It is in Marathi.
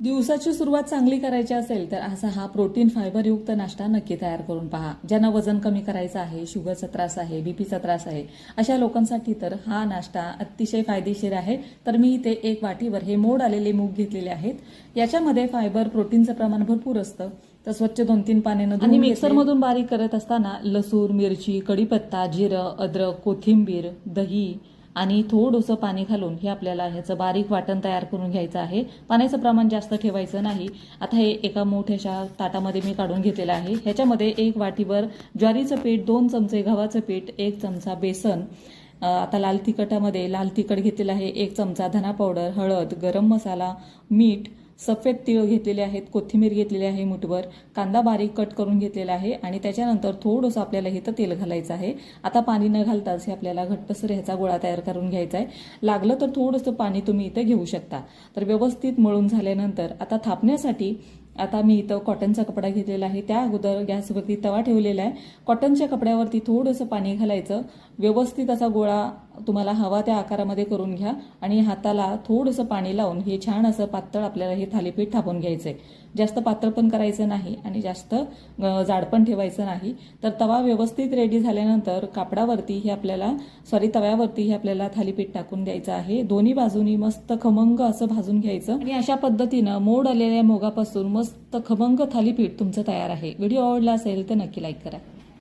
दिवसाची सुरुवात चांगली करायची असेल तर असा हा प्रोटीन फायबरयुक्त नाश्ता नक्की तयार करून पहा. ज्यांना वजन कमी करायचं आहे, शुगरचा त्रास आहे, बीपीचा त्रास आहे, अशा लोकांसाठी तर हा नाश्ता अतिशय फायदेशीर आहे. तर मी इथे 1 वाटीवर हे मोड आलेले मूग घेतलेले आहेत. याच्यामध्ये फायबर, प्रोटीनचं प्रमाण भरपूर असतं. तर स्वच्छ 2-3 पाण्यानं धुवून मिक्सरमधून बारीक करत असताना लसूण, मिरची, कढीपत्ता, जिरं, अद्रक, कोथिंबीर, दही आणि थोडंसं पाणी घालून हे आपल्याला ह्याचं बारीक वाटण तयार करून घ्यायचं आहे. पाण्याचं प्रमाण जास्त ठेवायचं नाही. आता हे एका मोठ्याशा ताटामध्ये मी काढून घेतलेलं आहे. ह्याच्यामध्ये 1 वाटीवर ज्वारीचं पीठ, 2 चमचे गव्हाचं पीठ, 1 चमचा बेसन, आता लाल तिखटामध्ये लाल तिखट घेतलेलं आहे, 1 चमचा धना पावडर, हळद, गरम मसाला, मीठ, सफेद तीळ घेतलेले आहेत, कोथिंबीर घेतलेली आहे मुठभर, कांदा बारीक कट करून घेतलेला आहे आणि त्याच्यानंतर थोडंसं आपल्याला इथं तेल घालायचं आहे. आता पाणी न घालताच हे आपल्याला घट्टसर ह्याचा गोळा तयार करून घ्यायचा आहे. लागलं तर थोडंसं पाणी तुम्ही इथं घेऊ शकता. तर व्यवस्थित मळून झाल्यानंतर आता थापण्यासाठी आता मी इथं कॉटनचा कपडा घेतलेला आहे. त्या अगोदर गॅसवरती तवा ठेवलेला आहे. कॉटनच्या कपड्यावरती थोडंसं पाणी घालायचं. व्यवस्थित असा गोळा तुम्हाला हवा त्या आकारामध्ये करून घ्या आणि हाताला थोडंसं पाणी लावून हे छान असं पातळ आपल्याला हे थालीपीठ थापून घ्यायचंय. जास्त पातळ पण करायचं नाही आणि जास्त जाड पण ठेवायचं नाही. तर तवा व्यवस्थित रेडी झाल्यानंतर कापडावरती हे आपल्याला तव्यावरती हे आपल्याला थालीपीठ टाकून द्यायचं आहे. दोन्ही बाजूनी मस्त खमंग असं भाजून घ्यायचं आणि अशा पद्धतीनं मोड आलेल्या मुगापासून मस्त खमंग थालीपीठ तुमचं तयार आहे. व्हिडिओ आवडला असेल तर नक्की लाईक करा.